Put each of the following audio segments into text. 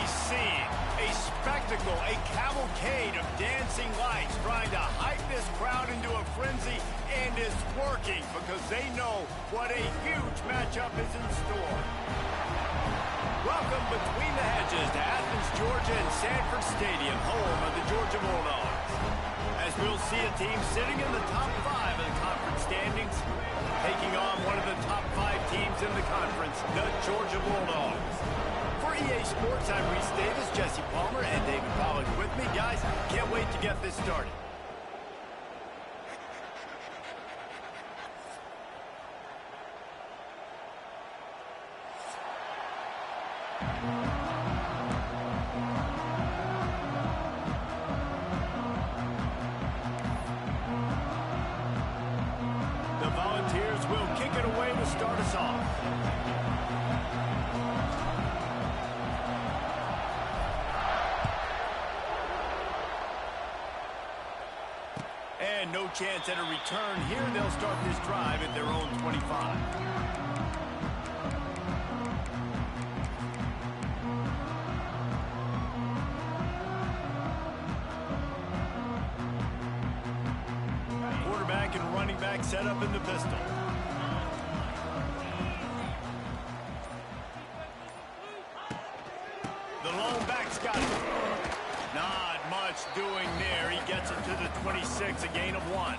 scene, a spectacle, a cavalcade of dancing lights trying to hype this crowd into a frenzy, and it's working because they know what a huge matchup is in store. Welcome between the hedges to Athens, Georgia and Sanford Stadium, home of the Georgia Bulldogs. As we'll see a team sitting in the top 5 of the conference standings, taking on one of the top 5 teams in the conference, the Georgia Bulldogs. For EA Sports, I'm Reese Davis, Jesse Palmer, and David Pollack with me. Guys, can't wait to get this started. The Volunteers will kick it away to start us off. And no chance at a return here. They'll start this drive at their own 25. Quarterback and running back set up in the pistol. The lone back's got it. Not much doing there. He gets it to the 26, a gain of 1.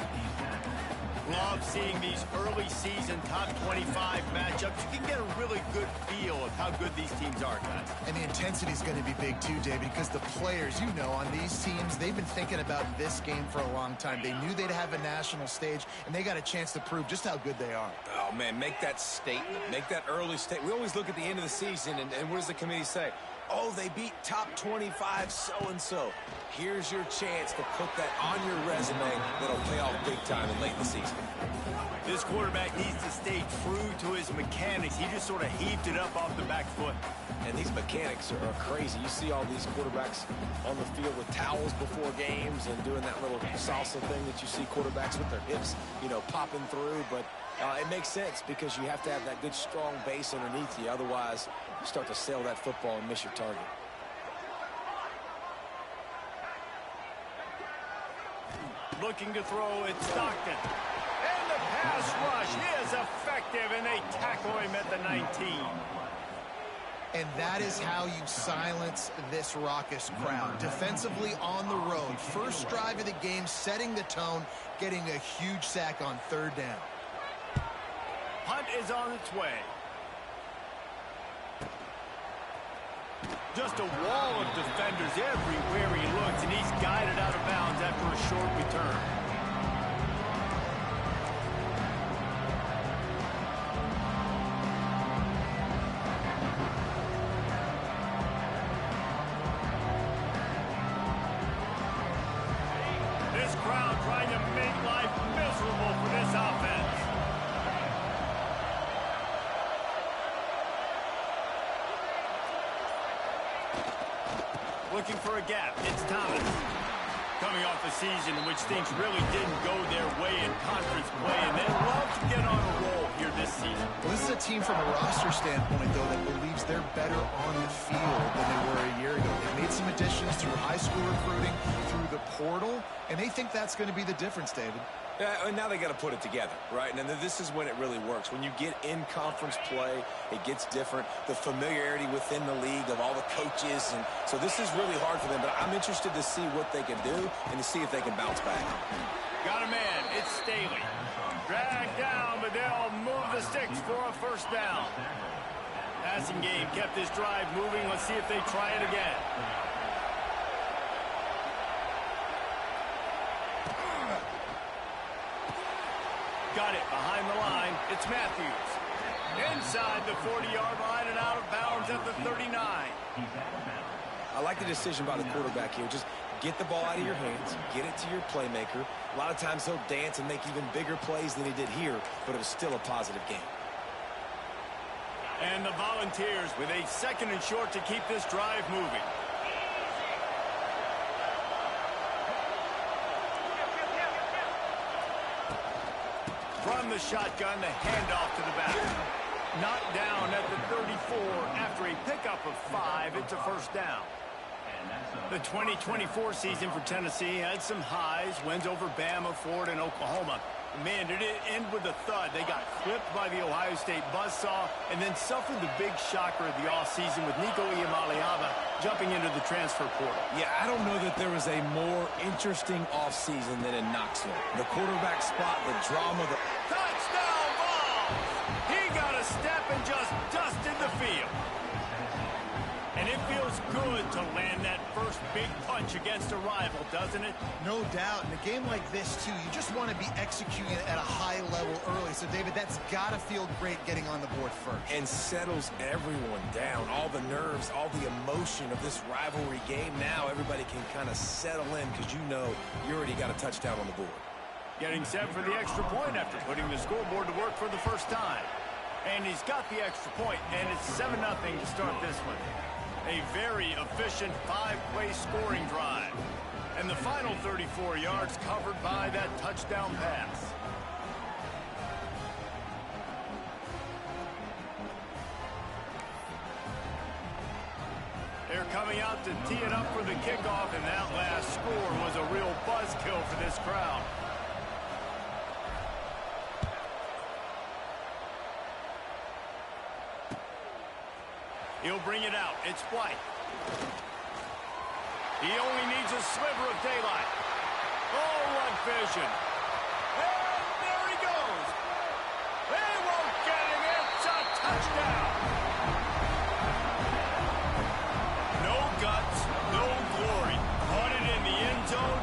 Love seeing these early season top 25 matchups. You can get a really good feel of how good these teams are, guys. And the intensity is going to be big too, David, because the players, you know, on these teams, they've been thinking about this game for a long time. They knew they'd have a national stage, and they got a chance to prove just how good they are. Oh, man, make that statement. Make that early statement. We always look at the end of the season, and what does the committee say? Oh, they beat top 25 so-and-so. Here's your chance to put that on your resume that'll pay off big time in late in the season. This quarterback needs to stay true to his mechanics. He just sort of heaved it up off the back foot. And these mechanics are crazy. You see all these quarterbacks on the field with towels before games and doing that little salsa thing that you see quarterbacks with their hips, you know, popping through. But it makes sense because you have to have that good, strong base underneath you. Otherwise, you start to sail that football and miss your target. Looking to throw, it's Stockton. And the pass rush is effective, and they tackle him at the 19. And that is how you silence this raucous crowd. Defensively on the road. First drive of the game, setting the tone, getting a huge sack on 3rd down. Hunt is on its way. Just a wall of defenders everywhere he looks, and he's guided out of bounds after a short return. This crowd trying to make life miserable for this offense. Looking for a gap. It's Thomas. Coming off a season in which things really didn't go their way in conference play, and they love to get on a roll here this season. Well, this is a team from a roster standpoint, though, that believes they're better on the field than they were a year ago. They've made some additions through high school recruiting, through the portal, and they think that's going to be the difference, David. Yeah, and now they got to put it together, right? And then this is when it really works. When you get in conference play, it gets different. The familiarity within the league of all the coaches, and so this is really hard for them. But I'm interested to see what they can do and to see if they can bounce back. Got a man. It's Staley. Dragged down, but they'll move the sticks for a 1st down. Passing game kept this drive moving. Let's see if they try it again. Got it behind the line. It's Matthews. Inside the 40-yard line and out of bounds at the 39. I like the decision by the quarterback here. Just get the ball out of your hands, get it to your playmaker. A lot of times he'll dance and make even bigger plays than he did here, but it was still a positive game. And the Volunteers with a 2nd and short to keep this drive moving. From the shotgun, the handoff to the back. Knocked down at the 34 after a pickup of 5. It's a first down. The 2024 season for Tennessee had some highs, wins over Bama, Florida, and Oklahoma. Man, did it end with a thud. They got clipped by the Ohio State buzzsaw and then suffered the big shocker of the offseason with Nico Iamaleava jumping into the transfer portal. Yeah, I don't know that there was a more interesting offseason than in Knoxville. The quarterback spot, the drama, the... Touchdown ball! He got a step and just dusted the field. And it feels good to land that first big punch against a rival, doesn't it? No doubt. In a game like this, too, you just want to be executing it at a high level early. So, David, that's got to feel great getting on the board first. And settles everyone down. All the nerves, all the emotion of this rivalry game. Now everybody can kind of settle in because you know you already got a touchdown on the board. Getting set for the extra point after putting the scoreboard to work for the first time. And he's got the extra point, and it's 7-0 to start this one. A very efficient 5-play scoring drive. And the final 34 yards covered by that touchdown pass. They're coming out to tee it up for the kickoff, and that last score was a real buzzkill for this crowd. He'll bring it out. It's White. He only needs a sliver of daylight. Oh, what vision. And there he goes. They won't get him. It's a touchdown. No guts, no glory. Caught it in the end zone.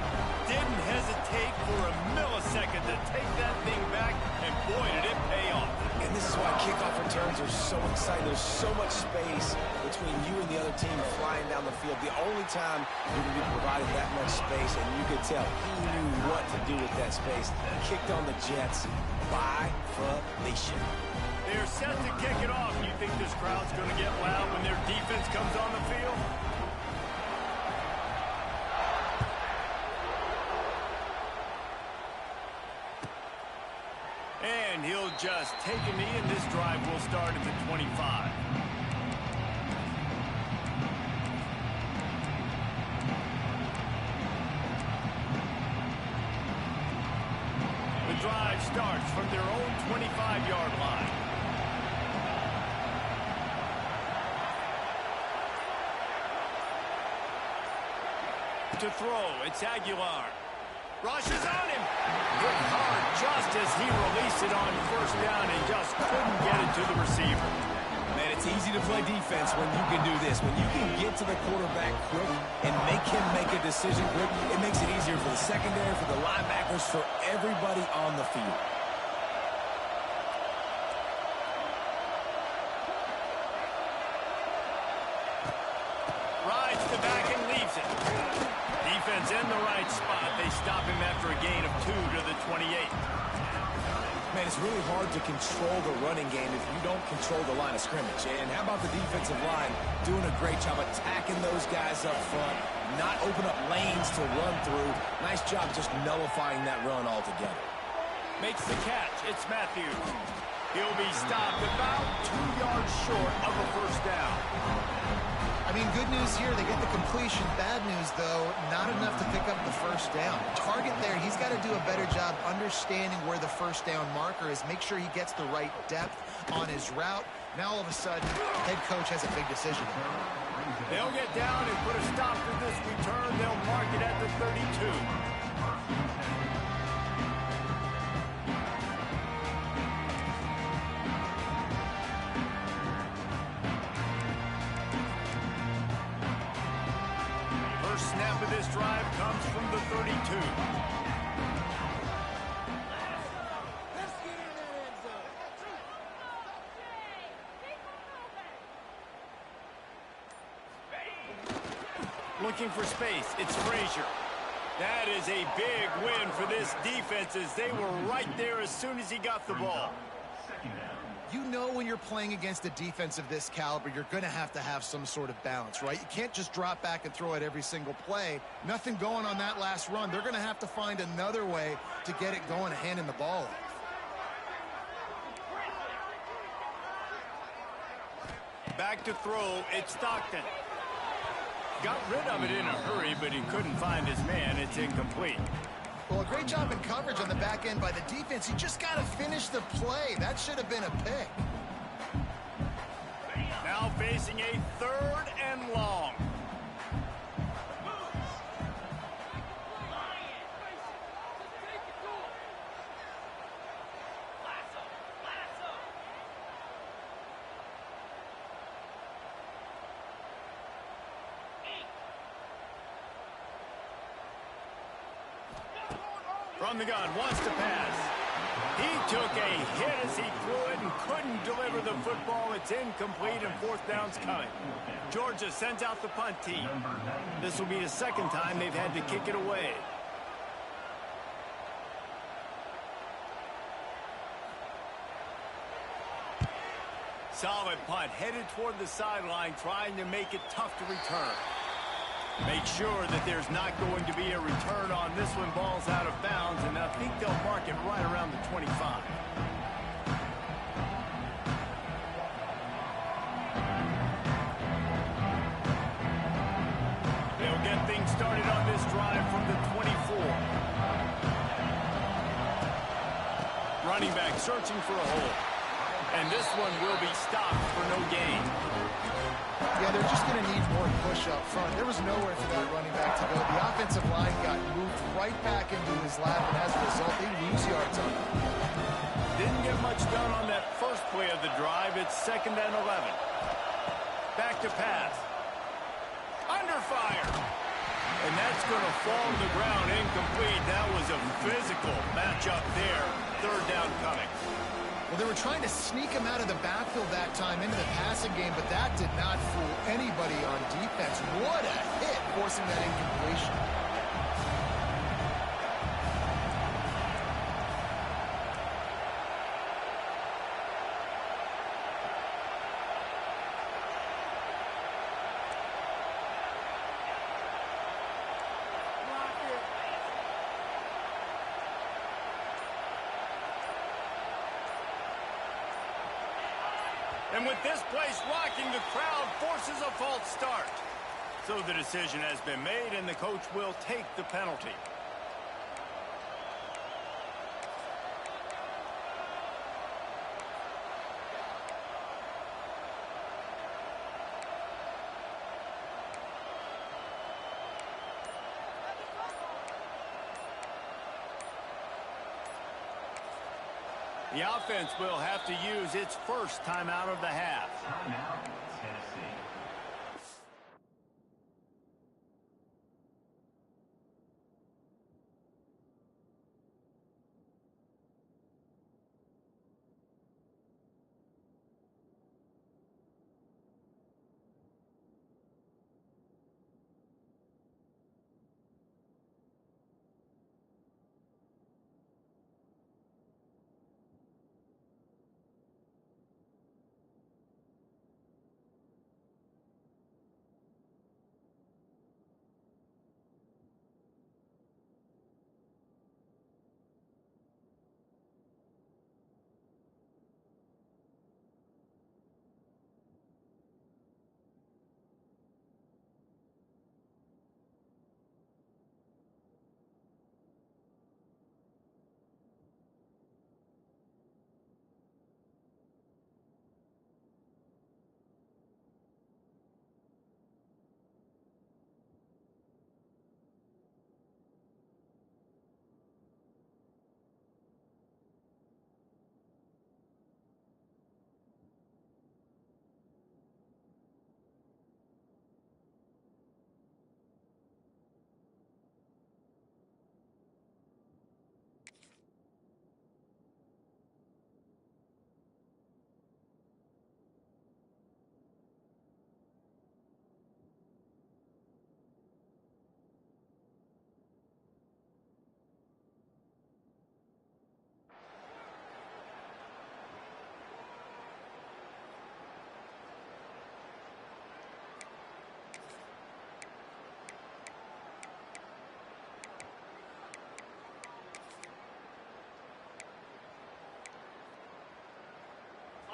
Didn't hesitate for a millisecond to take that thing back. And boy, did it pay off. And this is why kickoff returns are so exciting. There's so much space between you and the other team flying down the field. The only time you're going to be provided that much space, and you could tell he knew what to do with that space. Kicked on the Jets by Felicia. They're set to kick it off. You think this crowd's going to get loud when their defense comes on the field? And he'll just take a knee, and this drive will start at the 25. The drive starts from their own 25-yard line. To throw, it's Aguilar. Rushes on him. Hit hard just as he released it on first down and just couldn't get it to the receiver. Man, it's easy to play defense when you can do this. When you can get to the quarterback quick and make him make a decision quick, it makes it easier for the secondary, for the linebackers, for everybody on the field. Rides the back and leaves it. Defense in the right spot. They stop him after a gain of 2 to the 28. Man, it's really hard to control the running game if you don't control the line of scrimmage. And how about the defensive line doing a great job attacking those guys up front, not open up lanes to run through. Nice job just nullifying that run altogether. Makes the catch. It's Matthews. He'll be stopped about 2 yards short of a first down. I mean, good news here. They get the completion. Bad news, though, not enough to pick up the first down. Target there, he's got to do a better job understanding where the first down marker is. Make sure he gets the right depth on his route. Now, all of a sudden, head coach has a big decision. They'll get down and put a stop to this return. They'll mark it at the 32. Snap of this drive comes from the 32. Looking for space. It's Frazier. That is a big win for this defense as they were right there as soon as he got the ball. You know when you're playing against a defense of this caliber, you're going to have some sort of balance, right? You can't just drop back and throw it every single play. Nothing going on that last run. They're going to have to find another way to get it going and handing the ball off. Back to throw. It's Stockton. Got rid of it in a hurry, but he couldn't find his man. It's incomplete. Well, a great job in coverage on the back end by the defense. You just got to finish the play. That should have been a pick. Now facing a 3rd and long. From the gun, wants to pass. He took a hit as he threw it and couldn't deliver the football. It's incomplete and 4th down's coming. Georgia sends out the punt team. This will be the 2nd time they've had to kick it away. Solid punt, headed toward the sideline, trying to make it tough to return. Make sure that there's not going to be a return on this one. Ball's out of bounds, and I think they'll mark it right around the 25. They'll get things started on this drive from the 24. Running back searching for a hole. And this one will be stopped for no gain. Yeah, they're just going to need more push up front. There was nowhere for that running back to go. The offensive line got moved right back into his lap, and as a result, they lose yards on it. Didn't get much done on that first play of the drive. It's 2nd and 11. Back to pass. Under fire. And that's going to fall to the ground incomplete. That was a physical matchup there. 3rd down coming. Well, they were trying to sneak him out of the backfield that time into the passing game, but that did not fool anybody on defense. What a hit, forcing that incompletion. And with this place rocking, the crowd forces a false start. So the decision has been made, and the coach will take the penalty. The offense will have to use its first timeout of the half. Timeout, Tennessee.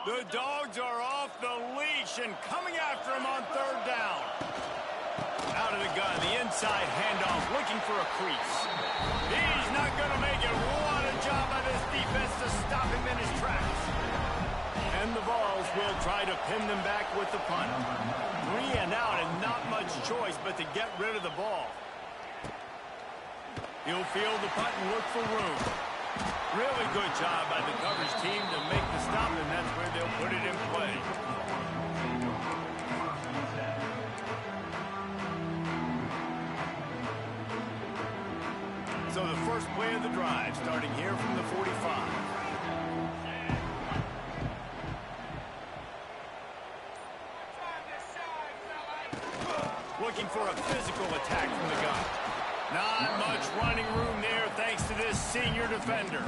The Dogs are off the leash and coming after him on third down. Out of the gun, the inside handoff, looking for a crease. He's not going to make it. What a job by this defense to stop him in his tracks. And the Vols will try to pin them back with the punt. 3 and out and not much choice but to get rid of the ball. He'll field the punt and look for room. Really good job by the coverage team to make the stop, and that's where they'll put it in play. So the first play of the drive, starting here from the 45. Looking for a physical attack from the gun. Not much running room there thanks to this senior defender.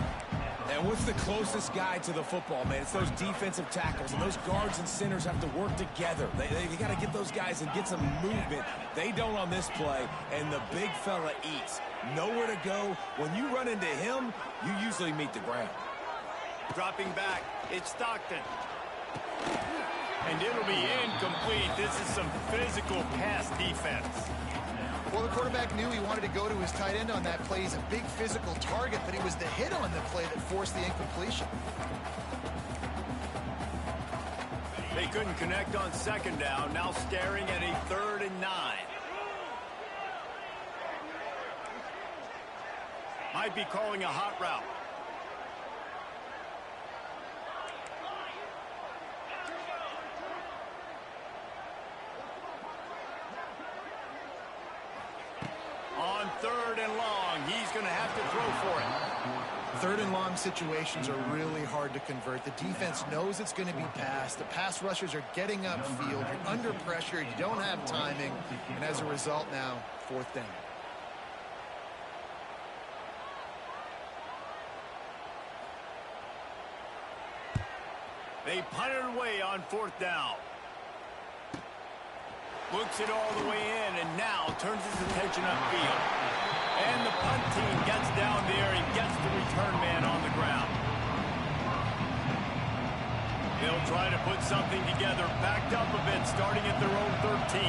And what's the closest guy to the football, man? It's those defensive tackles, and those guards and centers have to work together. They got to get those guys and get some movement. They don't on this play, and the big fella eats. Nowhere to go. When you run into him, you usually meet the ground. Dropping back, it's Stockton. And it'll be incomplete. This is some physical pass defense. Well, the quarterback knew he wanted to go to his tight end on that play. He's a big physical target, but it was the hit on the play that forced the incompletion. They couldn't connect on second down. Now staring at a 3rd and 9. Might be calling a hot route. On 3rd and long, he's going to have to throw for it. 3rd and long situations are really hard to convert. The defense knows it's going to be passed. The pass rushers are getting upfield. You're under pressure. You don't have timing. And as a result now, 4th down. They punt it away on 4th down. Looks it all the way in and now turns his attention upfield. And the punt team gets down there and gets the return man on the ground. They'll try to put something together, backed up a bit, starting at their own 13.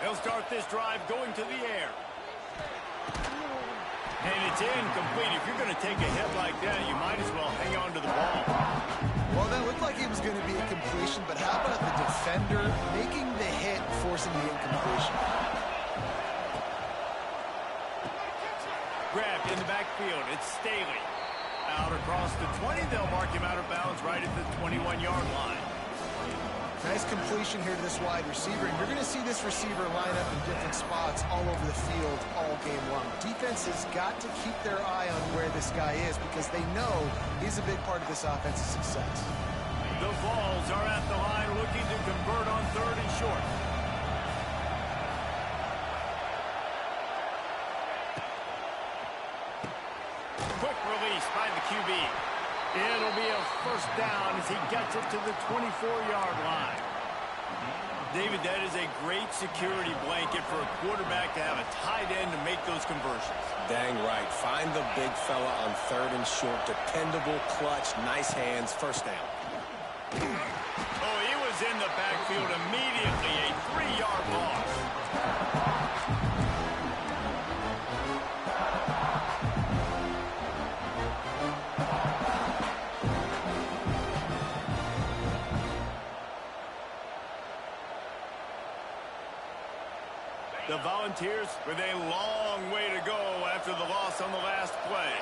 They'll start this drive going to the air. And it's incomplete. If you're going to take a hit like that, you might as well hang on to the ball. Well, that looked like it was going to be a completion, but how about the defender making the hit, forcing the incompletion? Grabbed in the backfield. It's Staley. Out across the 20. They'll mark him out of bounds right at the 21-yard line. Nice completion here to this wide receiver, and you're going to see this receiver line up in different spots all over the field all game long. Defense has got to keep their eye on where this guy is because they know he's a big part of this offense's success. The Vols are at the line looking to convert on 3rd and short. Quick release by the QB. It'll be a 1st down as he gets it to the 24-yard line. David, that is a great security blanket for a quarterback to have a tight end to make those conversions. Dang right. Find the big fella on 3rd and short. Dependable, clutch, nice hands, 1st down. Oh, he was in the backfield immediately. A 3-yard loss. The Volunteers with a long way to go after the loss on the last play.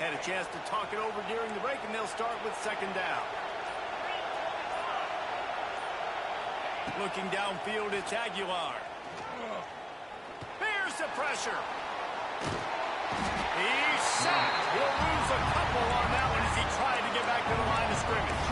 Had a chance to talk it over during the break, and they'll start with 2nd down. Looking downfield, it's Aguilar. Here pressure. He's sacked. He'll lose a couple on that one as he tried to get back to the line of scrimmage.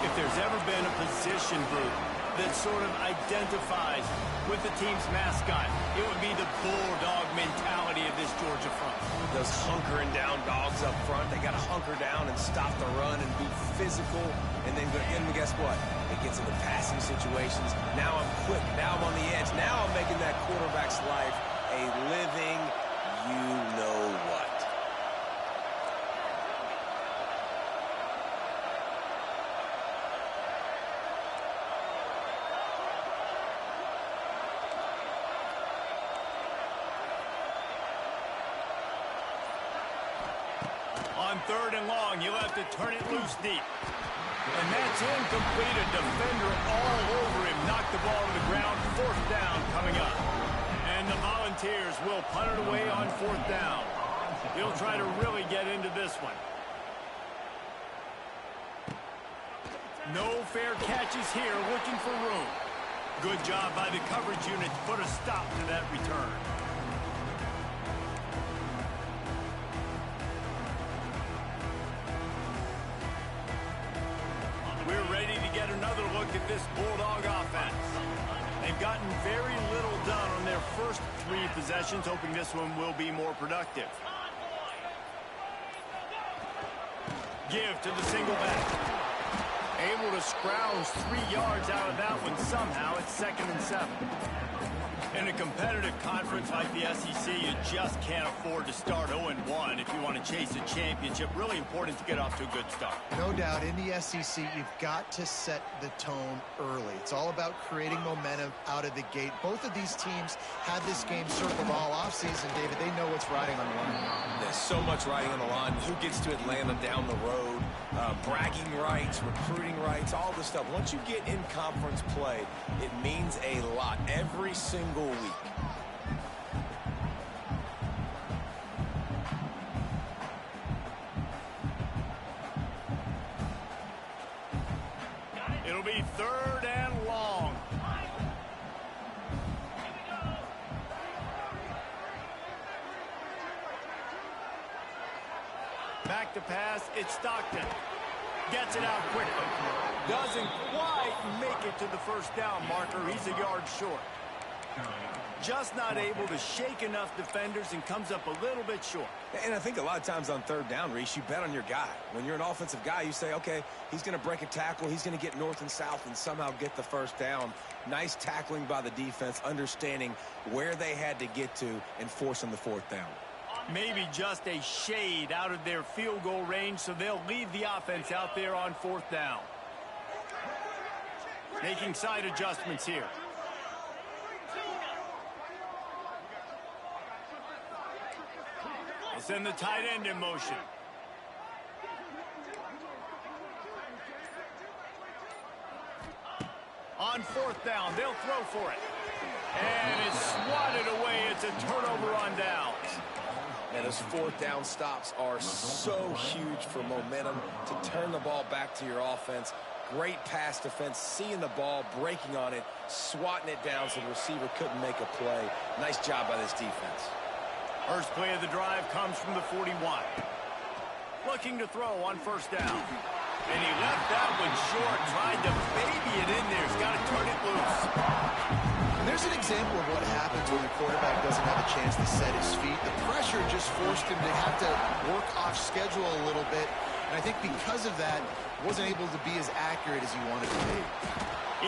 If there's ever been a position group that sort of identifies with the team's mascot, it would be the bulldog mentality of this Georgia front. Those hunkering down dogs up front, they got to hunker down and stop the run and be physical. And then guess what? It gets into passing situations. Now I'm quick. Now I'm on the edge. Now I'm making that quarterback's life a living you-know-what. On 3rd and long, you'll have to turn it loose deep. And that's incomplete. A defender all over him. Knocked the ball to the ground. 4th down coming up. And the Volunteers will punt it away on 4th down. He'll try to really get into this one. No fair catches here, looking for room. Good job by the coverage unit to put a stop to that return. We're ready to get another look at this Bulldog offense. They've gotten very little done on their first 3 possessions, hoping this one will be more productive. Give to the single back. Able to scrounge 3 yards out of that one somehow. It's 2nd and 7. In a competitive conference like the SEC, you just can't afford to start 0-1 if you want to chase a championship. Really important to get off to a good start. No doubt, in the SEC, you've got to set the tone early. It's all about creating momentum out of the gate. Both of these teams had this game circled all offseason, David. They know what's riding on the line. There's so much riding on the line. Who gets to Atlanta down the road? Bragging rights, recruiting rights, all this stuff. Once you get in conference play, it means a lot every single week. It'll be 3rd and long. Back to pass, it's Stockton. Gets it out quickly. Doesn't quite make it to the 1st down marker. He's a yard short. Just not able to shake enough defenders and comes up a little bit short. And I think a lot of times on 3rd down, Reese, you bet on your guy. When you're an offensive guy, you say, okay, he's going to break a tackle. He's going to get north and south and somehow get the 1st down. Nice tackling by the defense, understanding where they had to get to and forcing the 4th down. Maybe just a shade out of their field goal range, so they'll leave the offense out there on 4th down. Making side adjustments here. They'll send the tight end in motion. On 4th down, they'll throw for it. And it's swatted away. It's a turnover on downs. And those 4th down stops are so huge for momentum to turn the ball back to your offense. Great pass defense, seeing the ball, breaking on it, swatting it down so the receiver couldn't make a play. Nice job by this defense. First play of the drive comes from the 41. Looking to throw on 1st down. And he left that one short, tried to baby it in there. He's got to turn it loose. And there's an example of what happens when the quarterback doesn't have a chance to set his feet. The pressure just forced him to have to work off schedule a little bit. And I think because of that, wasn't able to be as accurate as he wanted to be.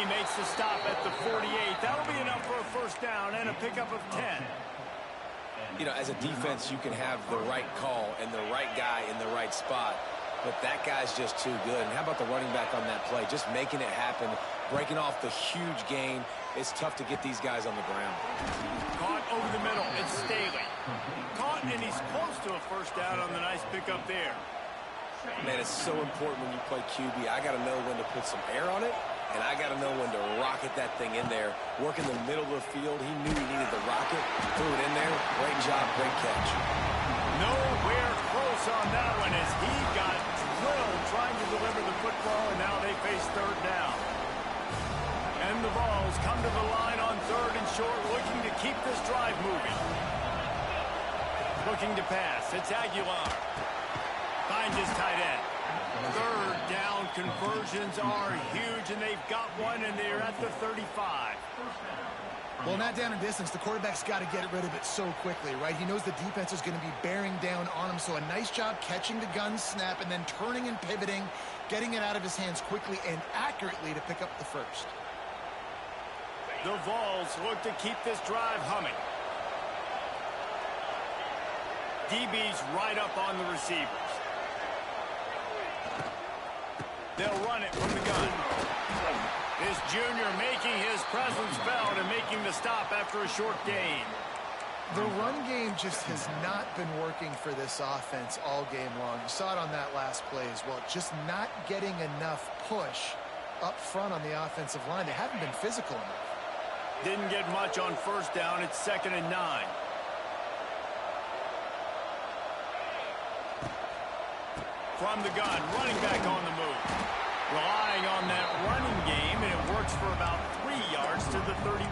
He makes the stop at the 48. That'll be enough for a 1st down and a pickup of 10. You know, as a defense, you can have the right call and the right guy in the right spot. But that guy's just too good. And how about the running back on that play? Just making it happen, breaking off the huge gain. It's tough to get these guys on the ground. Caught over the middle. It's Staley. Caught, and he's close to a 1st down on the nice pickup there. Man, it's so important when you play QB. I got to know when to put some air on it, and I got to know when to rocket that thing in there. Work in the middle of the field. He knew he needed the rocket. Threw it in there. Great job. Great catch. Nowhere close on that one as he got drilled trying to deliver the football, and now they face 3rd down. And the Vols come to the line on 3rd and short, looking to keep this drive moving. Looking to pass. It's Aguilar. Finds his tight end. Third down conversions are huge, and they've got one, and they're at the 35. Well, in that down and distance, the quarterback's got to get rid of it so quickly, right? He knows the defense is going to be bearing down on him, so a nice job catching the gun snap and then turning and pivoting, getting it out of his hands quickly and accurately to pick up the first. The Vols look to keep this drive humming. DB's right up on the receivers. They'll run it from the gun. This junior making his presence felt and making the stop after a short gain. The run game just has not been working for this offense all game long. You saw it on that last play as well. Just not getting enough push up front on the offensive line. They haven't been physical enough. Didn't get much on first down. It's 2nd and 9. From the gun, running back on the move. Relying on that running game, and it works for about 3 yards to the 31.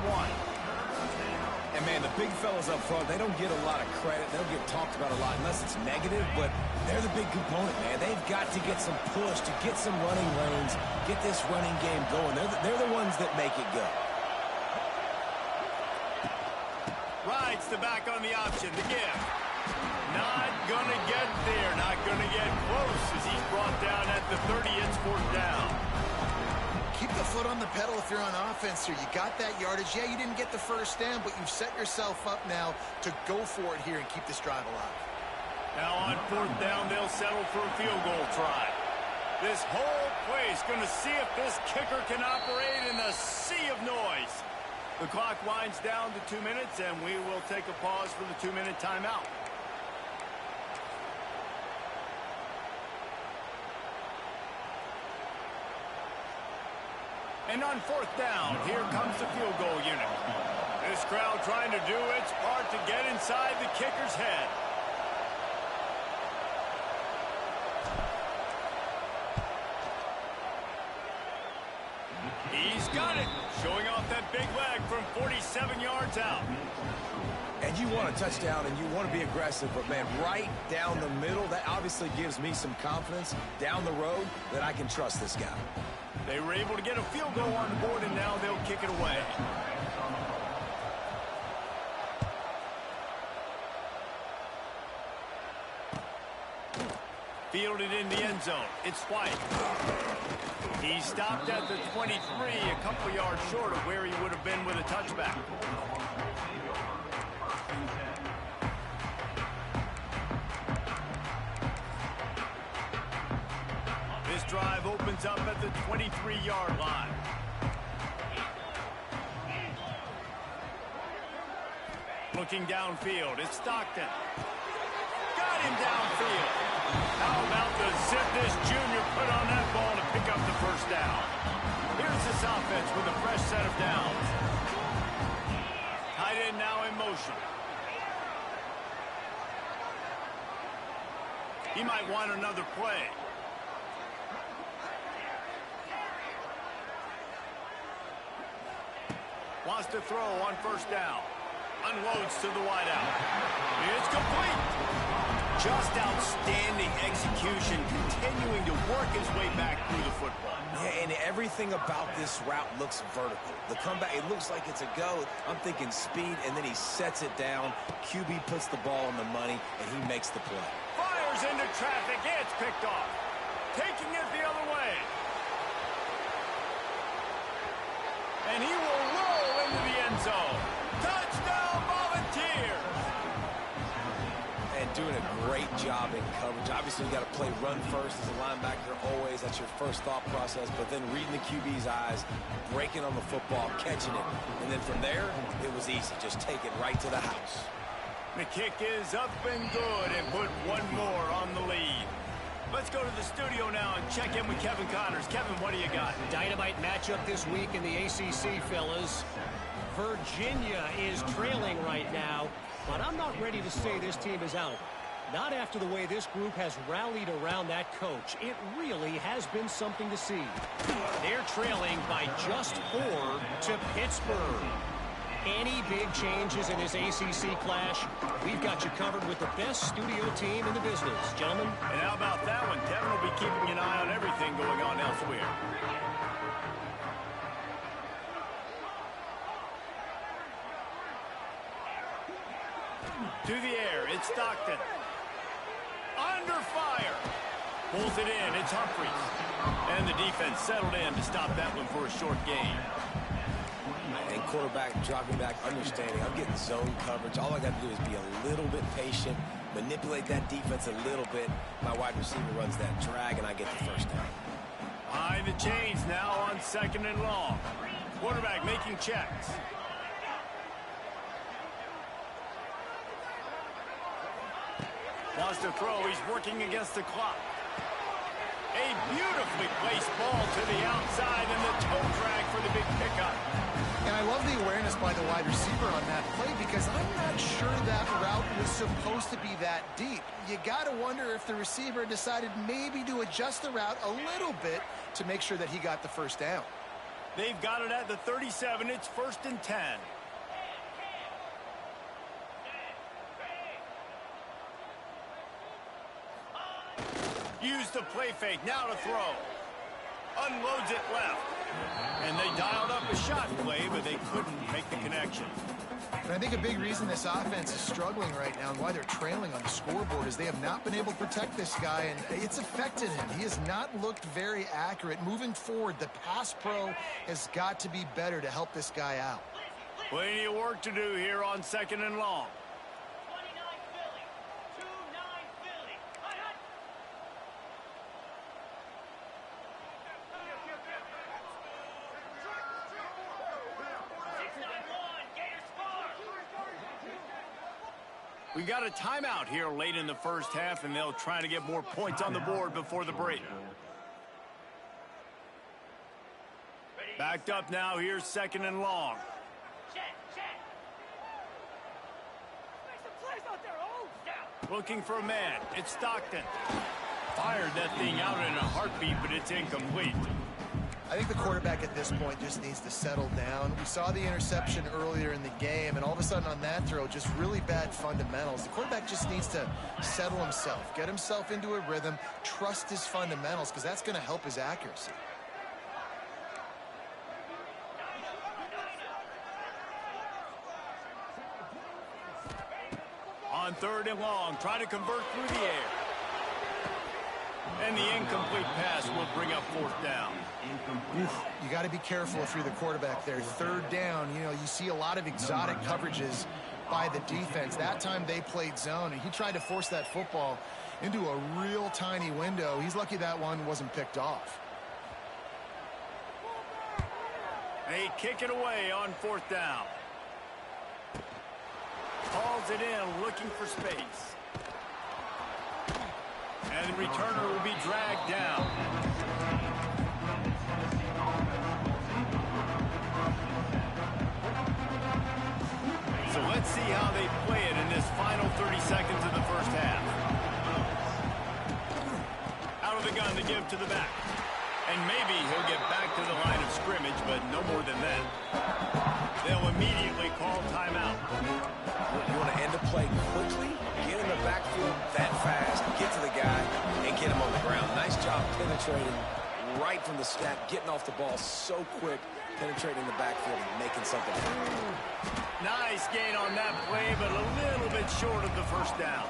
And, man, the big fellas up front, they don't get a lot of credit. They don't get talked about a lot unless it's negative, but they're the big component, man. They've got to get some push, to get some running lanes, get this running game going. They're the ones that make it go. Rides the back on the option, the give. Not going to get there, not going to get close as he's brought down at the 30. It's 4th down. Keep the foot on the pedal if you're on offense here. You got that yardage. Yeah, you didn't get the first down, but you've set yourself up now to go for it here and keep this drive alive. Now on 4th down, they'll settle for a field goal try. This whole place going to see if this kicker can operate in the sea of noise. The clock winds down to 2 minutes, and we will take a pause for the 2-minute timeout. And on 4th down, here comes the field goal unit. This crowd trying to do its part to get inside the kicker's head. He's got it, showing off that big leg from 47 yards out. And you want a touchdown and you want to be aggressive, but, man, right down the middle, that obviously gives me some confidence down the road that I can trust this guy. They were able to get a field goal on the board, and now they'll kick it away. Fielded in the end zone. It's White. He stopped at the 23, a couple yards short of where he would have been with a touchback. This drive opens up at the 23-yard line. Looking downfield, it's Stockton. Got him downfield. How about the zip this junior put on that ball to pick up the first down? Here's this offense with a fresh set of downs. Tight end now in motion. He might want another play. Wants to throw on first down. Unloads to the wideout. It's complete. Just outstanding execution, continuing to work his way back through the football. Yeah, and everything about this route looks vertical. The comeback, it looks like it's a go. I'm thinking speed, and then he sets it down. QB puts the ball on the money, and he makes the play. Fires into traffic. It's picked off. Taking it the other way. And he will roll into the end zone. Touchdown, Volunteers! And doing a great job in coverage. Obviously, you got to play run first as a linebacker always. That's your first thought process. But then reading the QB's eyes, breaking on the football, catching it. And then from there, it was easy. Just take it right to the house. The kick is up and good and put one more on the lead. Let's go to the studio now and check in with Kevin Connors. Kevin, what do you got? Dynamite matchup this week in the ACC, fellas. Virginia is trailing right now, but I'm not ready to say this team is out of it. Not after the way this group has rallied around that coach. It really has been something to see. They're trailing by just 4 to Pittsburgh. Any big changes in this ACC clash, we've got you covered with the best studio team in the business, gentlemen. And how about that one? Devin will be keeping an eye on everything going on elsewhere. To the air, it's Stockton. Under fire. Pulls it in, it's Humphries. And the defense settled in to stop that one for a short gain. And quarterback dropping back, understanding I'm getting zone coverage. All I got to do is be a little bit patient, manipulate that defense a little bit. My wide receiver runs that drag, and I get the first down. Behind the chains now on 2nd and long. Quarterback making checks. Wants to throw. He's working against the clock. A beautifully placed ball to the outside and the toe drag for the big pickup. And I love the awareness by the wide receiver on that play because I'm not sure that route was supposed to be that deep. You got to wonder if the receiver decided maybe to adjust the route a little bit to make sure that he got the first down. They've got it at the 37. It's 1st and 10. Use the play fake. Now to throw. Unloads it left. And they dialed up a shot play, but they couldn't make the connection. And I think a big reason this offense is struggling right now and why they're trailing on the scoreboard is they have not been able to protect this guy, and it's affected him. He has not looked very accurate. Moving forward, the pass pro has got to be better to help this guy out. Plenty of work to do here on 2nd and long. We got a timeout here late in the first half, and they'll try to get more points on the board before the break. Backed up now. Here's 2nd and long. Looking for a man. It's Stockton. Fired that thing out in a heartbeat, but it's incomplete. I think the quarterback at this point just needs to settle down. We saw the interception earlier in the game, and all of a sudden on that throw, just really bad fundamentals. The quarterback just needs to settle himself, get himself into a rhythm, trust his fundamentals, because that's going to help his accuracy. On 3rd and long, trying to convert through the air. And the incomplete pass will bring up 4th down. You got to be careful if you're the quarterback there. 3rd down, you know, you see a lot of exotic coverages by the defense. That time they played zone, and he tried to force that football into a real tiny window. He's lucky that one wasn't picked off. They kick it away on 4th down. Calls it in, looking for space. And the returner will be dragged down. So let's see how they play it in this final 30 seconds of the first half. Out of the gun to give to the back. And maybe he'll get back to the line of scrimmage, but no more than that. They'll immediately call timeout. You want to end the play quickly, get in the backfield that fast, get to the guy, and get him on the ground. Nice job penetrating right from the snap, getting off the ball so quick, penetrating the backfield and making something happen. Nice gain on that play, but a little bit short of the first down.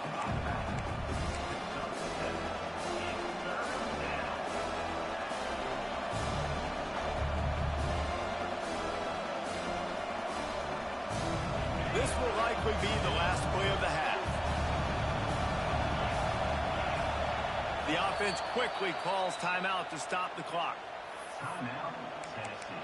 This will likely be the last play of the half. The offense quickly calls timeout to stop the clock. Timeout, Tennessee.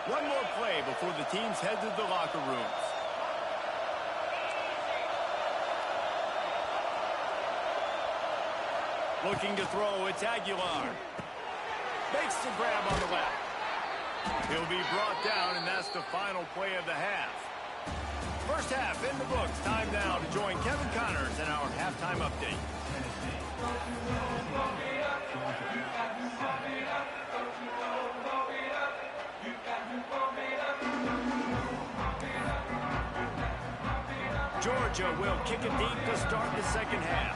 One more play before the teams head to the locker rooms. Looking to throw, it's Aguilar. Makes the grab on the left. He'll be brought down, and that's the final play of the half. First half in the books. Time now to join Kevin Connors in our halftime update. Georgia will kick it deep to start the second half.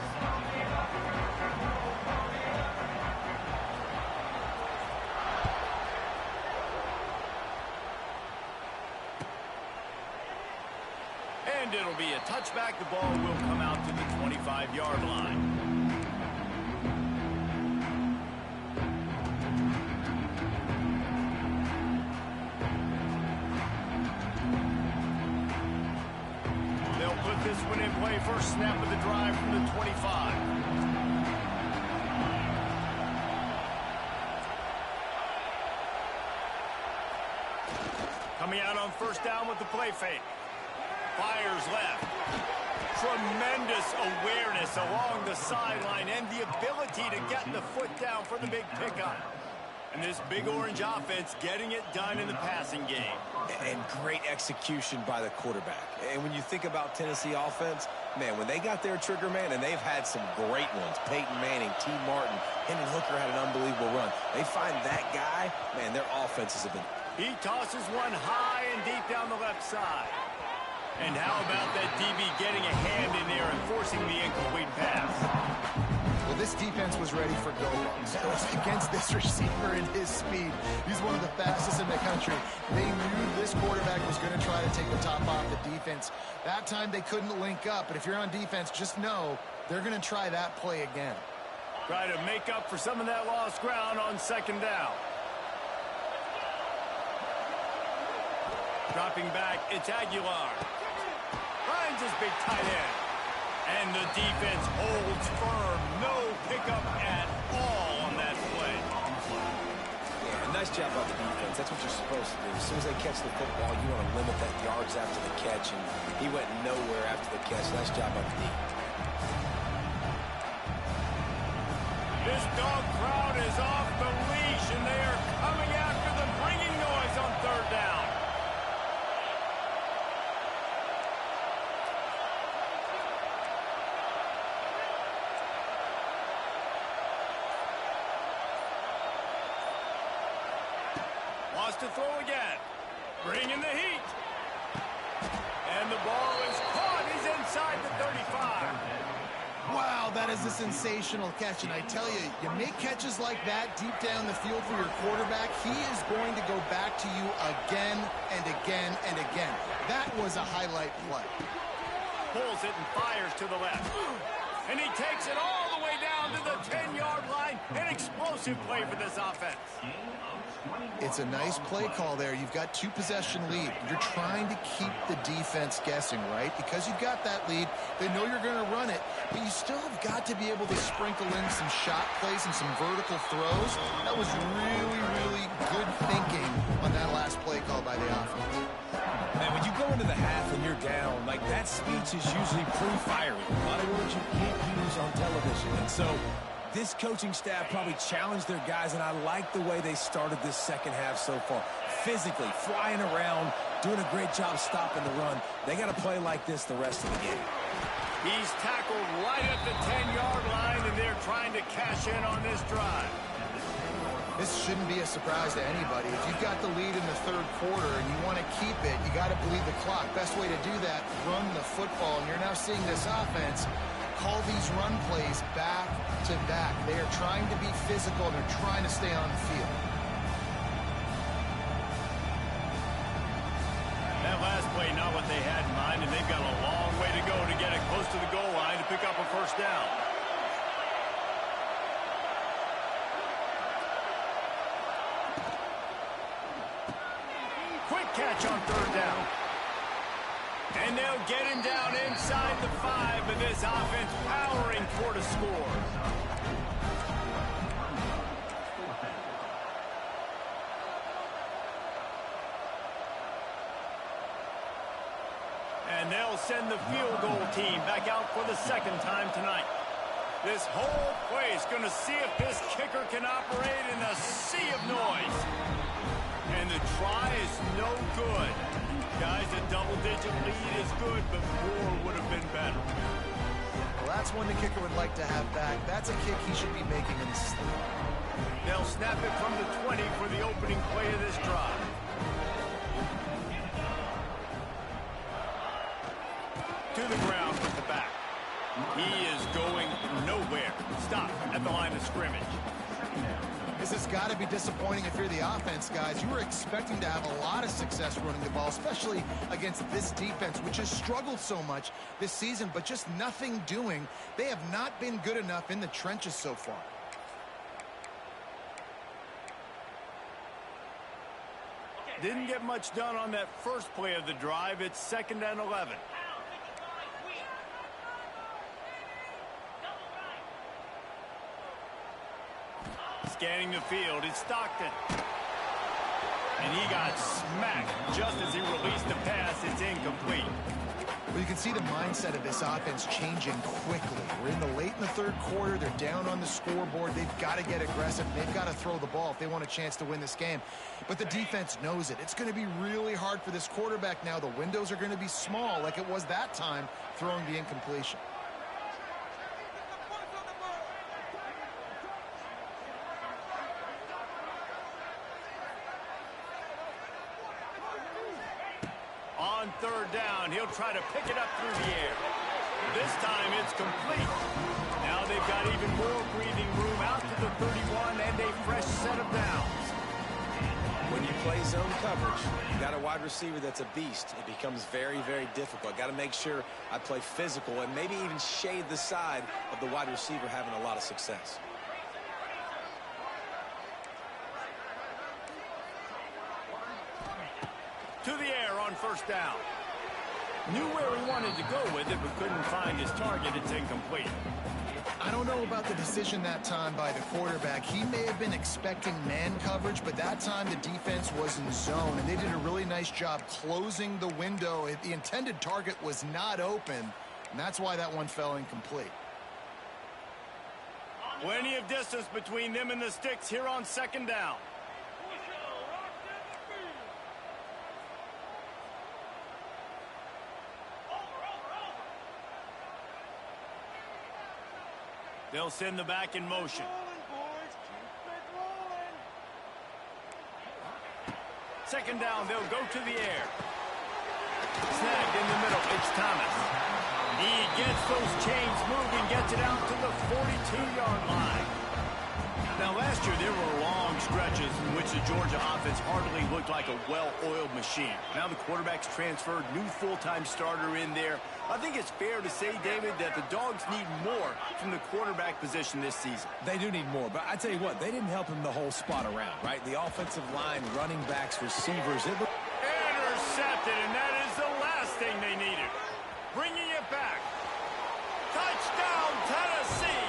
And it'll be a touchback. The ball will come out to the 25-yard line. They'll put this one in play. First snap of the drive from the 25. Coming out on first down with the play fake. Fires left. Tremendous awareness along the sideline and the ability to get the foot down for the big pickup. And this Big Orange offense getting it done in the passing game. And great execution by the quarterback. And when you think about Tennessee offense, man, when they got their trigger man, and they've had some great ones, Peyton Manning, T. Martin, Hendon Hooker had an unbelievable run. They find that guy, man, their offenses have been... He tosses one high and deep down the left side. And how about that DB getting a hand in there and forcing the incomplete pass? Well, this defense was ready for go-longs. Against this receiver and his speed, he's one of the fastest in the country. They knew this quarterback was going to try to take the top off the defense. That time they couldn't link up, but if you're on defense, just know they're going to try that play again. Try to make up for some of that lost ground on second down. Dropping back, it's Aguilar. Finds his big tight end. And the defense holds firm. No pickup at all on that play. Yeah, nice job by the defense. That's what you're supposed to do. As soon as they catch the football, you want to limit that yards after the catch. And he went nowhere after the catch. Nice job by the D. This dog crowd is off the leash, and they are coming after them, bringing noise on third down. To throw again. Bringing the heat. And the ball is caught. He's inside the 35. Wow, that is a sensational catch. And I tell you, you make catches like that deep down the field for your quarterback, he is going to go back to you again and again and again. That was a highlight play. Pulls it and fires to the left. And he takes it all the way down to the 10-yard line. An explosive play for this offense. It's a nice play call there. You've got two-possession lead. You're trying to keep the defense guessing, right? Because you've got that lead, they know you're going to run it, but you still have got to be able to sprinkle in some shot plays and some vertical throws. That was really, really good thinking on that last play call by the offense. Man, when you go into the half and you're down, like that speech is usually pretty fiery. A lot of words you can't use on television. And so this coaching staff probably challenged their guys, and I like the way they started this second half so far. Physically, flying around, doing a great job stopping the run. They got to play like this the rest of the game. He's tackled right at the 10-yard line, and they're trying to cash in on this drive. This shouldn't be a surprise to anybody. If you've got the lead in the third quarter and you want to keep it, you got to bleed the clock. Best way to do that, run the football. And you're now seeing this offense call these run plays back to back. They are trying to be physical, and they're trying to stay on the field. That last play, not what they had in mind, and they've got a long way to go to get it close to the goal line to pick up a first down. Quick catch on third down. And they'll get him down inside the 5, but this offense powering toward a score. And they'll send the field goal team back out for the second time tonight. This whole place going to see if this kicker can operate in the sea of noise. And the try is no good. Guys, a double-digit lead is good, but more would have been better. Well, that's one the kicker would like to have back. That's a kick he should be making in his sleep. They'll snap it from the 20 for the opening play of this drive. To the ground with the back. He is going nowhere. Stop at the line of scrimmage. This has got to be disappointing if you're the offense, guys. You were expecting to have a lot of success running the ball, especially against this defense, which has struggled so much this season, but just nothing doing. They have not been good enough in the trenches so far. Didn't get much done on that first play of the drive. It's 2nd and 11. Scanning the field, it's Stockton. And he got smacked just as he released the pass. It's incomplete. Well, you can see the mindset of this offense changing quickly. We're late in the third quarter. They're down on the scoreboard. They've got to get aggressive. They've got to throw the ball if they want a chance to win this game. But the defense knows it. It's going to be really hard for this quarterback now. The windows are going to be small like it was that time throwing the incompletion. On 3rd down, he'll try to pick it up through the air. This time it's complete. Now they've got even more breathing room out to the 31 and a fresh set of downs. When you play zone coverage, you got a wide receiver that's a beast. It becomes very, very difficult. Got to make sure I play physical and maybe even shade the side of the wide receiver having a lot of success. To the air on 1st down. Knew where he wanted to go with it, but couldn't find his target. It's incomplete. I don't know about the decision that time by the quarterback. He may have been expecting man coverage, but that time the defense was in zone, and they did a really nice job closing the window. The intended target was not open, and that's why that one fell incomplete. Plenty of distance between them and the sticks here on 2nd down. They'll send the back in motion. 2nd down, they'll go to the air. Snagged in the middle, it's Thomas. He gets those chains moving, gets it out to the 42-yard line. Now, last year, there were long stretches in which the Georgia offense hardly looked like a well-oiled machine. Now the quarterback's transferred, new full-time starter in there. I think it's fair to say, David, that the Dogs need more from the quarterback position this season. They do need more, but I tell you what, they didn't help him the whole spot around, right? The offensive line, running backs, receivers. Intercepted, and that is the last thing they needed. Bringing it back. Touchdown, Tennessee.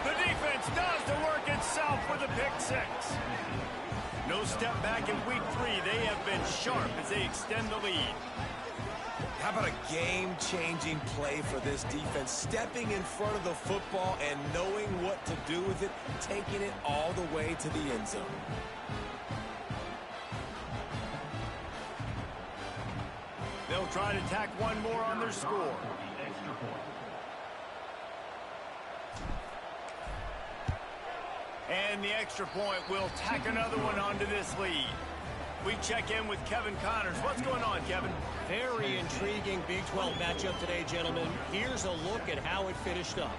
The defense does the work itself with a pick 6. No step back in week 3. They have been sharp as they extend the lead. How about a game-changing play for this defense? Stepping in front of the football and knowing what to do with it, taking it all the way to the end zone. They'll try to tack one more on their score. And the extra point will tack another one onto this lead. We check in with Kevin Connors. What's going on, Kevin? Very intriguing Big 12 matchup today, gentlemen. Here's a look at how it finished up.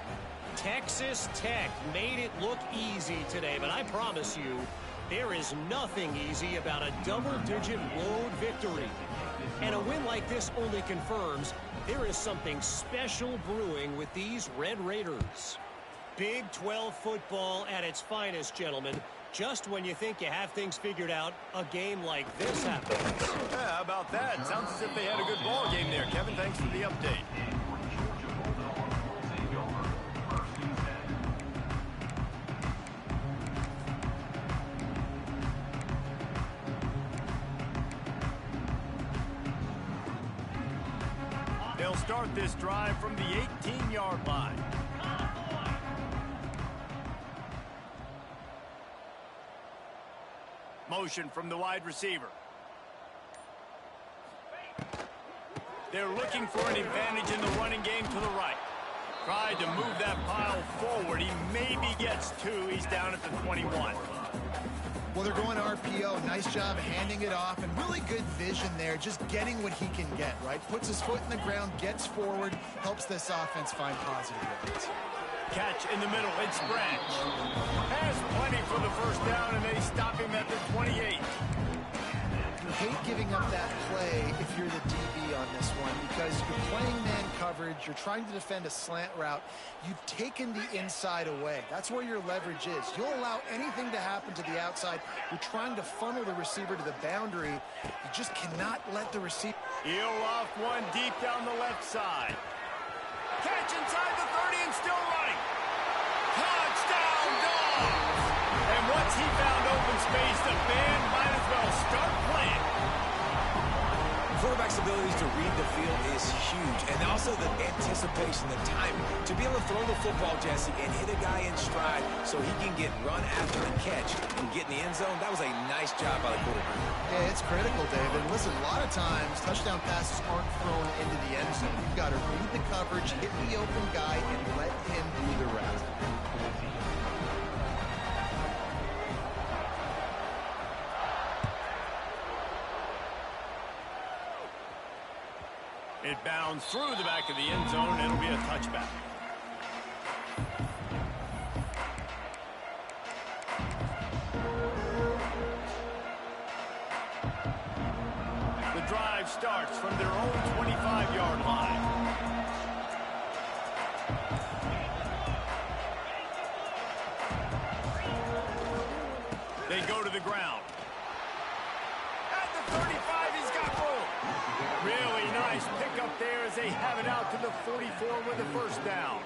Texas Tech made it look easy today, but I promise you, there is nothing easy about a double-digit road victory. And a win like this only confirms there is something special brewing with these Red Raiders. Big 12 football at its finest, gentlemen. Just when you think you have things figured out, a game like this happens. Yeah, how about that? Sounds as if they had a good ball game there. Kevin, thanks for the update. They'll start this drive from the 18-yard line. Motion from the wide receiver. They're looking for an advantage in the running game to the right. Tried to move that pile forward. He maybe gets 2. He's down at the 21. Well, they're going RPO. Nice job handing it off, and really good vision there, just getting what he can get, right? Puts his foot in the ground, gets forward, helps this offense find positive yards. Catch in the middle. It's Branch. Has plenty for the first down, and they stop him at the 28. You hate giving up that play if you're the DB on this one because you're playing man coverage, you're trying to defend a slant route, you've taken the inside away. That's where your leverage is. You'll allow anything to happen to the outside. You're trying to funnel the receiver to the boundary. You just cannot let the receiver... He'll off one deep down the left side. Catch inside the 30 and still running. Touchdown, Dogs! And once he found open space, the band might as well start playing. Quarterback's abilities to read the field is huge, and also the anticipation, the timing. To be able to throw the football, Jesse, and hit a guy in stride so he can get run after the catch and get in the end zone, that was a nice job by the quarterback. Yeah, it's critical, David. Listen, a lot of times, touchdown passes aren't thrown into the end zone. You've got to read the coverage, hit the open guy, and let him do the rest. It bounds through the back of the end zone. It'll be a touchback. The drive starts from their own 25-yard line. They go to the ground. At the 35, he's got room. Really nice pickup there as they have it out to the 44 with a first down.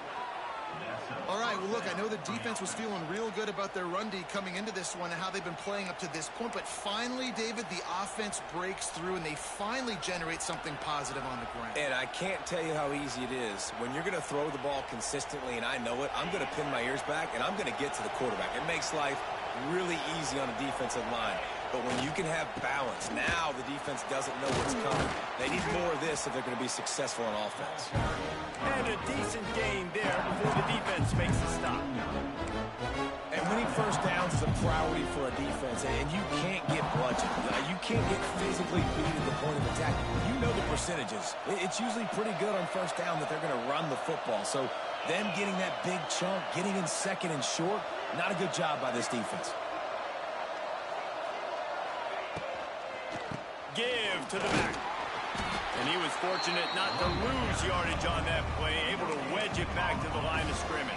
All right, well, look, I know the defense was feeling real good about their run D coming into this one and how they've been playing up to this point, but finally, David, the offense breaks through and they finally generate something positive on the ground. And I can't tell you how easy it is. When you're going to throw the ball consistently, and I know it, I'm going to pin my ears back, and I'm going to get to the quarterback. It makes life really easy on a defensive line. But when you can have balance, now the defense doesn't know what's coming. They need more of this if they're going to be successful on offense. And a decent gain there before the defense makes a stop. And winning first downs is a priority for a defense, and you can't get bludgeoned. You can't get physically beat at the point of attack. You know the percentages. It's usually pretty good on first down that they're going to run the football. So them getting that big chunk, getting in second and short, not a good job by this defense. Give to the back. And he was fortunate not to lose yardage on that play, able to wedge it back to the line of scrimmage.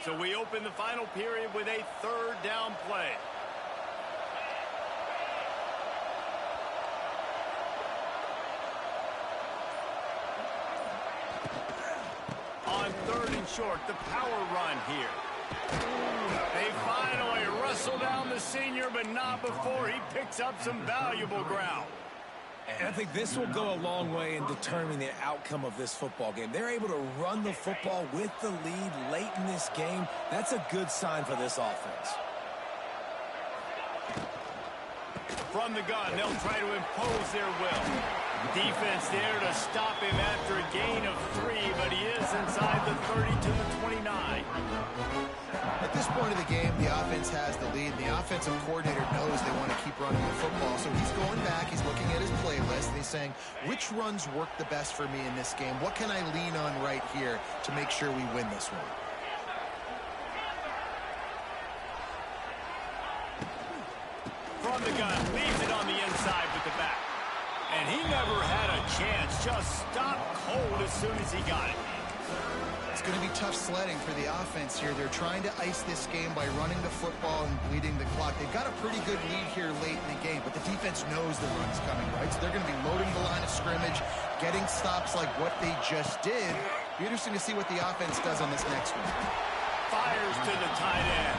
So we open the final period with a third down play. On third and short, the power run here. They finally wrestle down the senior, but not before he picks up some valuable ground. And I think this will go a long way in determining the outcome of this football game. They're able to run the football with the lead late in this game. That's a good sign for this offense. From the gun, they'll try to impose their will. Defense there to stop him after a gain of 3, but he is inside the 30 to the 29. At this point of the game, the offense has the lead. The offensive coordinator knows they want to keep running the football, so he's going back, he's looking at his playlist, and he's saying, which runs work the best for me in this game? What can I lean on right here to make sure we win this one? From the gun, leaves it on the inside with the back. And he never had a chance, just stopped cold as soon as he got it. It's going to be tough sledding for the offense here. They're trying to ice this game by running the football and bleeding the clock. They've got a pretty good lead here late in the game, but the defense knows the run's coming, right? So they're going to be loading the line of scrimmage, getting stops like what they just did. Be interesting to see what the offense does on this next one. Fires to the tight end.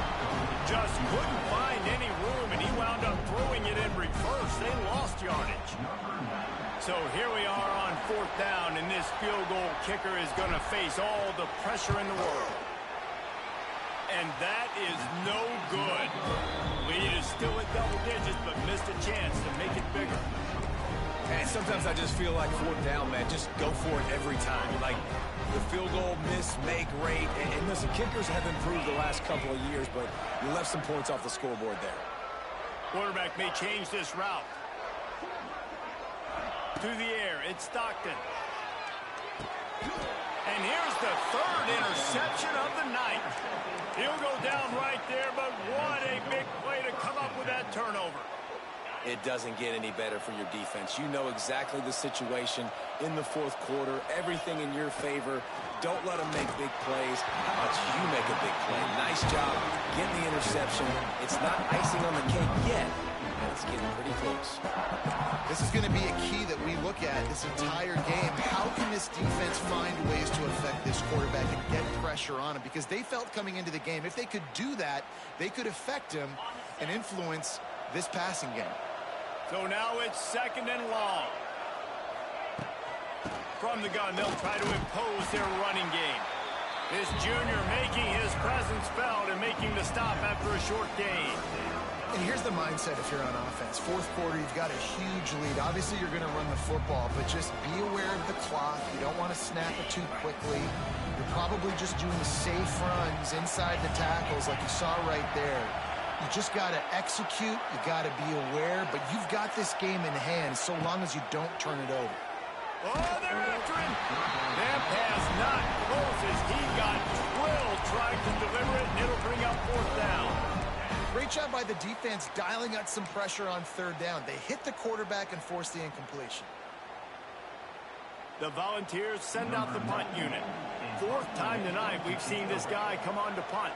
Just couldn't find any room, and he wound up throwing it in reverse. They lost yardage. So here we are on 4th down, and this field goal kicker is going to face all the pressure in the world. And that is no good. Lead is still at double digits, but missed a chance to make it bigger. And sometimes I just feel like 4th down, man, just go for it every time. Like the field goal, miss, make, rate. And listen, kickers have improved the last couple of years, but you left some points off the scoreboard there. Quarterback may change this route. To the air, it's Stockton. And here's the 3rd interception of the night. He'll go down right there, but what a big play to come up with that turnover. It doesn't get any better for your defense. You know exactly the situation in the 4th quarter. Everything in your favor. Don't let them make big plays. How about you make a big play? Nice job getting the interception. It's not icing on the cake yet, but it's getting pretty close. This is going to be a key that we look at this entire game. How can this defense find ways to affect this quarterback and get pressure on him? Because they felt coming into the game, if they could do that, they could affect him and influence this passing game. So now it's 2nd and long. From the gun, they'll try to impose their running game. This junior making his presence felt and making the stop after a short gain. And here's the mindset if you're on offense. 4th quarter, you've got a huge lead. Obviously, you're going to run the football, but just be aware of the clock. You don't want to snap it too quickly. You're probably just doing safe runs inside the tackles like you saw right there. You just got to execute. You got to be aware, but you've got this game in hand so long as you don't turn it over. Oh, they're after him. That pass not close as he got drilled trying to deliver it, and it'll bring up 4th down. Great job by the defense dialing out some pressure on 3rd down. They hit the quarterback and forced the incompletion. The Volunteers send out the punt unit. 4th time tonight we've seen this guy come on to punt.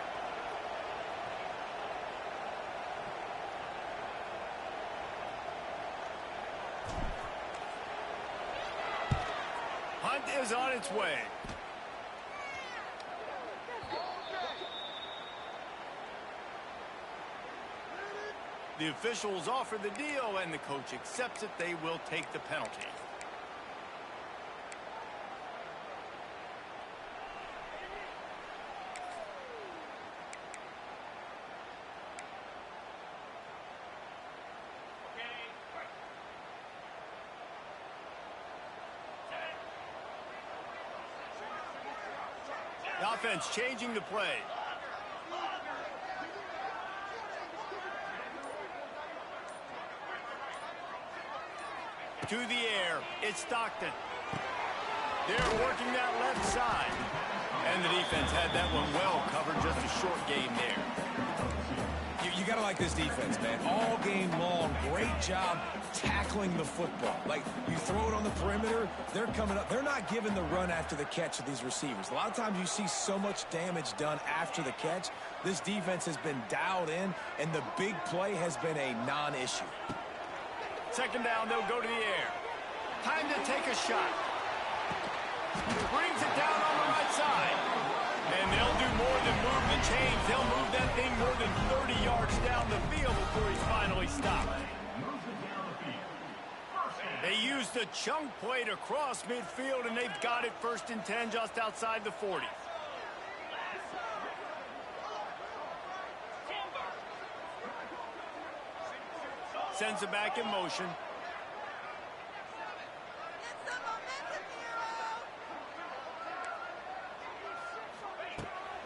Punt is on its way. The officials offer the deal, and the coach accepts it. They will take the penalty. The offense changing the play. To the air, it's Stockton. They're working that left side. And the defense had that one well covered, just a short gain there. You got to like this defense, man. All game long, great job tackling the football. Like, you throw it on the perimeter, they're coming up. They're not giving the run after the catch to these receivers. A lot of times you see so much damage done after the catch. This defense has been dialed in, and the big play has been a non-issue. 2nd down, they'll go to the air. Time to take a shot. Brings it down on the right side. And they'll do more than move the chains. They'll move that thing more than 30 yards down the field before he's finally stopped. They used a chunk play to cross midfield, and they've got it 1st and 10 just outside the 40. Sends it back in motion.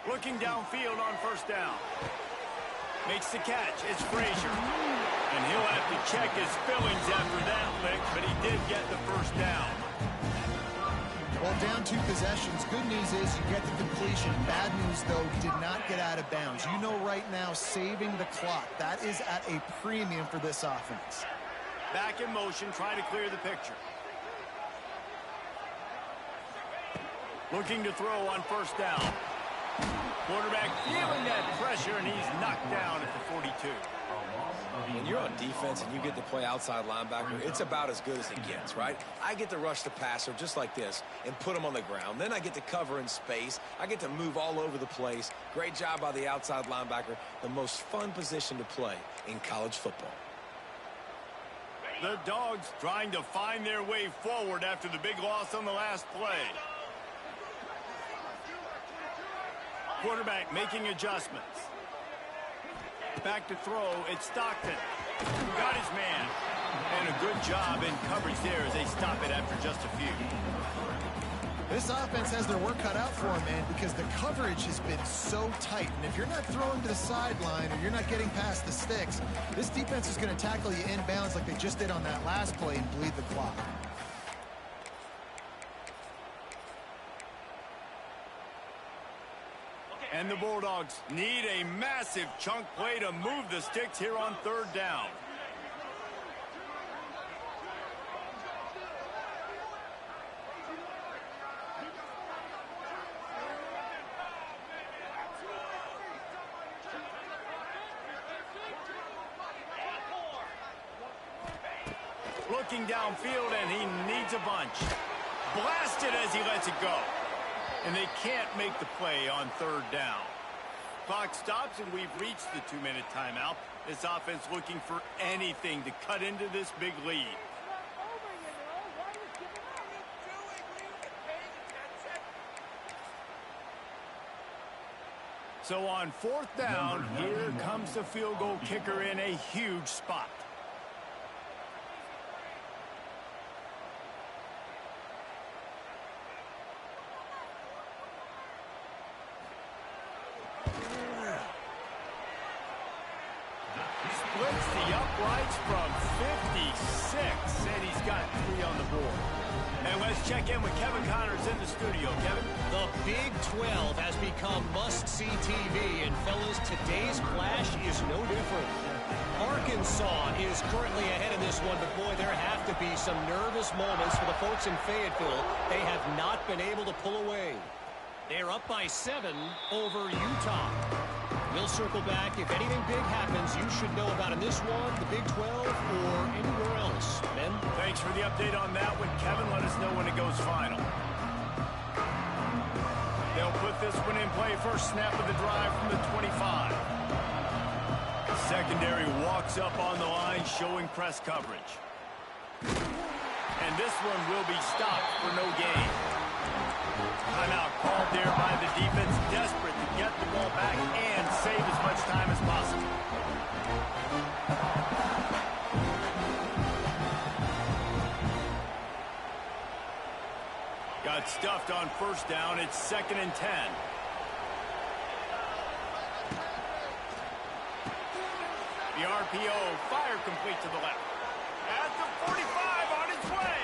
Looking downfield on 1st down. Makes the catch. It's Frazier. And he'll have to check his fillings after that lick, but he did get the 1st down. Well, down 2 possessions. Good news is you get the completion. Bad news, though, did not get out of bounds. You know right now, saving the clock. That is at a premium for this offense. Back in motion, trying to clear the picture. Looking to throw on first down. Quarterback feeling that pressure, and he's knocked down at the 42. When you're on defense and you get to play outside linebacker, it's about as good as it gets, right? I get to rush the passer just like this and put him on the ground. Then I get to cover in space. I get to move all over the place. Great job by the outside linebacker. The most fun position to play in college football. The Dogs trying to find their way forward after the big loss on the last play. Quarterback making adjustments. Back to throw, it's Stockton. Got his man. And a good job in coverage there as they stop it after just a few. This offense has their work cut out for them, man, because the coverage has been so tight. And if you're not throwing to the sideline or you're not getting past the sticks, this defense is going to tackle you inbounds like they just did on that last play and bleed the clock. And the Bulldogs need a massive chunk play to move the sticks here on third down. Looking downfield, and he needs a bunch. Blasted as he lets it go. And they can't make the play on third down. Clock stops, and we've reached the 2-minute timeout. This offense looking for anything to cut into this big lead. So on fourth down, here comes the field goal kicker in a huge spot. Splits the uprights from 56, and he's got 3 on the board. And let's check in with Kevin Connors in the studio. Kevin? The Big 12 has become must-see TV, and fellas, today's clash is no different. Arkansas is currently ahead in this one, but boy, there have to be some nervous moments for the folks in Fayetteville. They have not been able to pull away. They're up by 7 over Utah. We'll circle back. If anything big happens, you should know about in this one, the Big 12, or anywhere else. Ben? Thanks for the update on that one, Kevin. Let us know when it goes final. They'll put this one in play. First snap of the drive from the 25. Secondary walks up on the line, showing press coverage. And this one will be stopped for no gain. Timeout called there by the defense, desperate to get the ball back and save as much time as possible. Got stuffed on first down. It's 2nd and 10. The RPO, fire complete to the left. At the 45, on its way.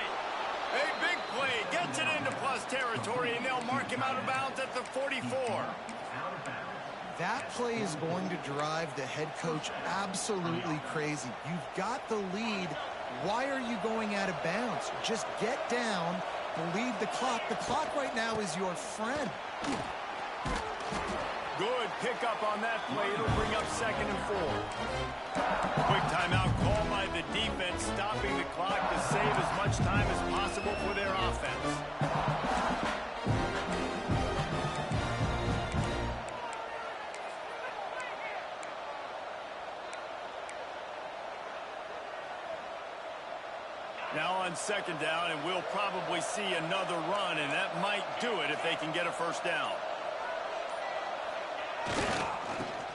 A big play, gets it into plus territory, and they'll mark him out of bounds at the 44. That play is going to drive the head coach absolutely crazy. You've got the lead. Why are you going out of bounds? Just get down, bleed the clock. The clock right now is your friend. Good pickup on that play. It'll bring up 2nd and 4. Quick timeout called by the defense, stopping the clock to save as much time as possible for their offense. Now on 2nd down, and we'll probably see another run, and that might do it if they can get a first down.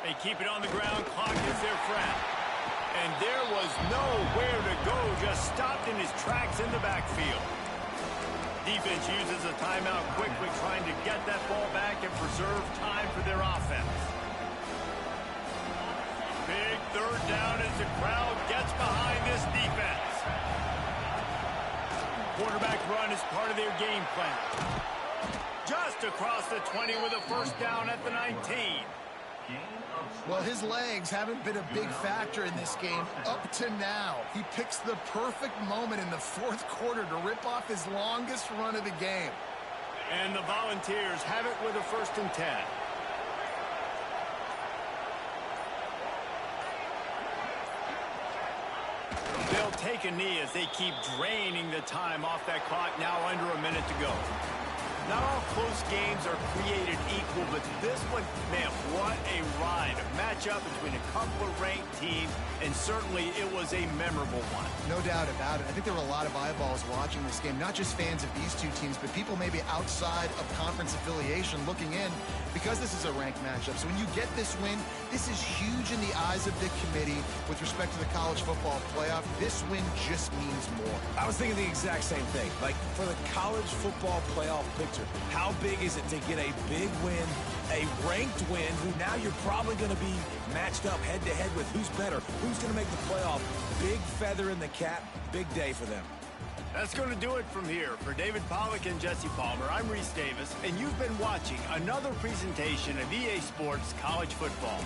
They keep it on the ground. Clock is their friend. And there was nowhere to go. Just stopped in his tracks in the backfield. Defense uses a timeout quickly, trying to get that ball back and preserve time for their offense. Big 3rd down as the crowd gets behind this defense. Quarterback run is part of their game plan. Just across the 20 with a first down at the 19. Well, his legs haven't been a big factor in this game up to now. He picks the perfect moment in the 4th quarter to rip off his longest run of the game. And the Volunteers have it with a 1st and 10. They'll take a knee as they keep draining the time off that clock. Now under a minute to go. Not all close games are created equal, but this one, man, what a ride. A matchup between a couple of ranked teams, and certainly it was a memorable one. No doubt about it. I think there were a lot of eyeballs watching this game, not just fans of these two teams, but people maybe outside of conference affiliation looking in because this is a ranked matchup. So when you get this win, this is huge in the eyes of the committee with respect to the college football playoff. This win just means more. I was thinking the exact same thing. Like, for the college football playoff picture, how big is it to get a big win, a ranked win, who now you're probably going to be matched up head-to-head with who's better, who's going to make the playoff. Big feather in the cap, big day for them. That's going to do it from here. For David Pollack and Jesse Palmer, I'm Reese Davis, and you've been watching another presentation of EA Sports College Football.